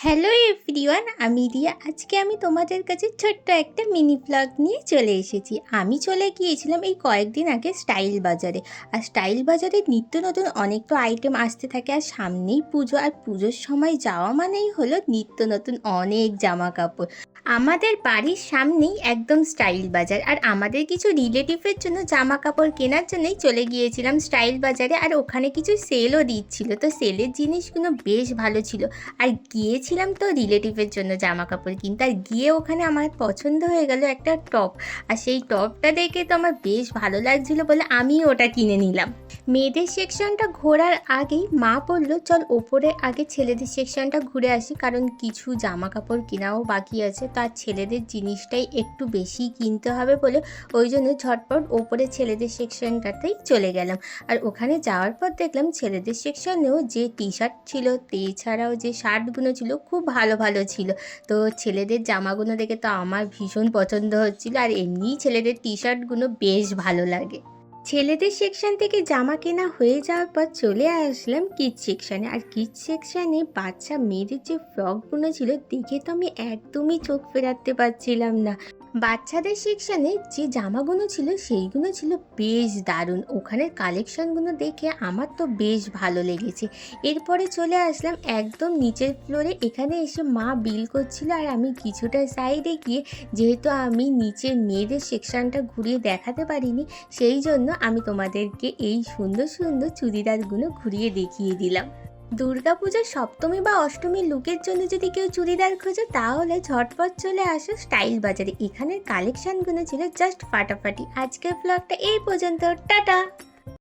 Hello everyone, আমি রিয়া। আজকে আমি তোমাদের কাছে ছোট্ট একটা মিনি ব্লগ নিয়ে চলে এসেছি। আমি চলে গিয়েছিলাম এই কয়েকদিন আগে স্টাইল বাজারে। আর স্টাইল বাজারে নিত্য নতুন অনেক তো আইটেম আসতে থাকে, আর সামনেই পুজো, আর পুজোর সময় যাওয়া মানেই হলো নিত্য নতুন অনেক জামা কাপড়। আমাদের বাড়ির সামনেই একদম স্টাইল বাজার, আর আমাদের কিছু রিলেটিভের জন্য জামা কাপড় কেনার জন্যই চলে গিয়েছিলাম স্টাইল বাজারে। আর ওখানে কিছু সেলও দিচ্ছিল, তো সেলের জিনিসগুলো বেশ ভালো ছিল। আর গিয়েছিলাম তো রিলেটিভের জন্য জামা কাপড় কিনতে, আর গিয়ে ওখানে আমার পছন্দ হয়ে গেল একটা টপ। আর সেই টপটা দেখে তো আমার বেশ ভালো লাগছিল বলে আমিও ওটা কিনে নিলাম। মেয়েদের সেকশনটা ঘোরার আগেই মা বললো চল ওপরে আগে ছেলেদের সেকশনটা ঘুরে আসি, কারণ কিছু জামা কাপড় কেনাও বাকি আছে। তার ছেলেদের জিনিসটাই একটু বেশি কিনতে হবে বলে ওই জন্য ঝটপট ওপরে ছেলেদের সেকশনটাতেই চলে গেলাম। আর ওখানে যাওয়ার পর দেখলাম ছেলেদের সেকশনেও যে টি শার্ট ছিল, এছাড়াও যে শার্টগুলো ছিল খুব ভালো ভালো ছিল। তো ছেলেদের জামাগুলো দেখে তো আমার ভীষণ পছন্দ হচ্ছিল, আর এমনিই ছেলেদের টি শার্টগুলো বেশ ভালো লাগে। ছেলেদের সেকশন থেকে জামা কেনা হয়ে যাওয়ার পর চলে আসলাম কিডস সেকশানে। আর কিডস সেকশানে বাচ্চা মেয়েদের যে ফ্রকগুলো ছিল দেখে তো আমি একদমই চোখ ফেরাতে পারছিলাম না। বাচ্চাদের সেকশানে যে জামাগুলো ছিল সেইগুলো ছিল বেশ দারুণ। ওখানের কালেকশানগুলো দেখে আমার তো বেশ ভালো লেগেছে। এরপরে চলে আসলাম একদম নিচের ফ্লোরে। এখানে এসে মা বিল করছিল, আর আমি কিছুটা সাইডে গিয়ে, যেহেতু আমি নিচের মেয়েদের সেকশানটা ঘুরিয়ে দেখাতে পারিনি, সেই জন্য আমি তোমাদেরকে এই সুন্দর সুন্দর চুড়িদারগুলো ঘুরিয়ে দেখিয়ে দিলাম। দুর্গাপূজার সপ্তমী বা অষ্টমীর লুকের জন্য যদি কেউ চুড়িদার খোঁজো তাহলে ঝটপট চলে আসো স্টাইল বাজারে। এখানের কালেকশানগুলো ছিল জাস্ট ফাটাফাটি। আজকের ব্লগটা এই পর্যন্ত, টাটা।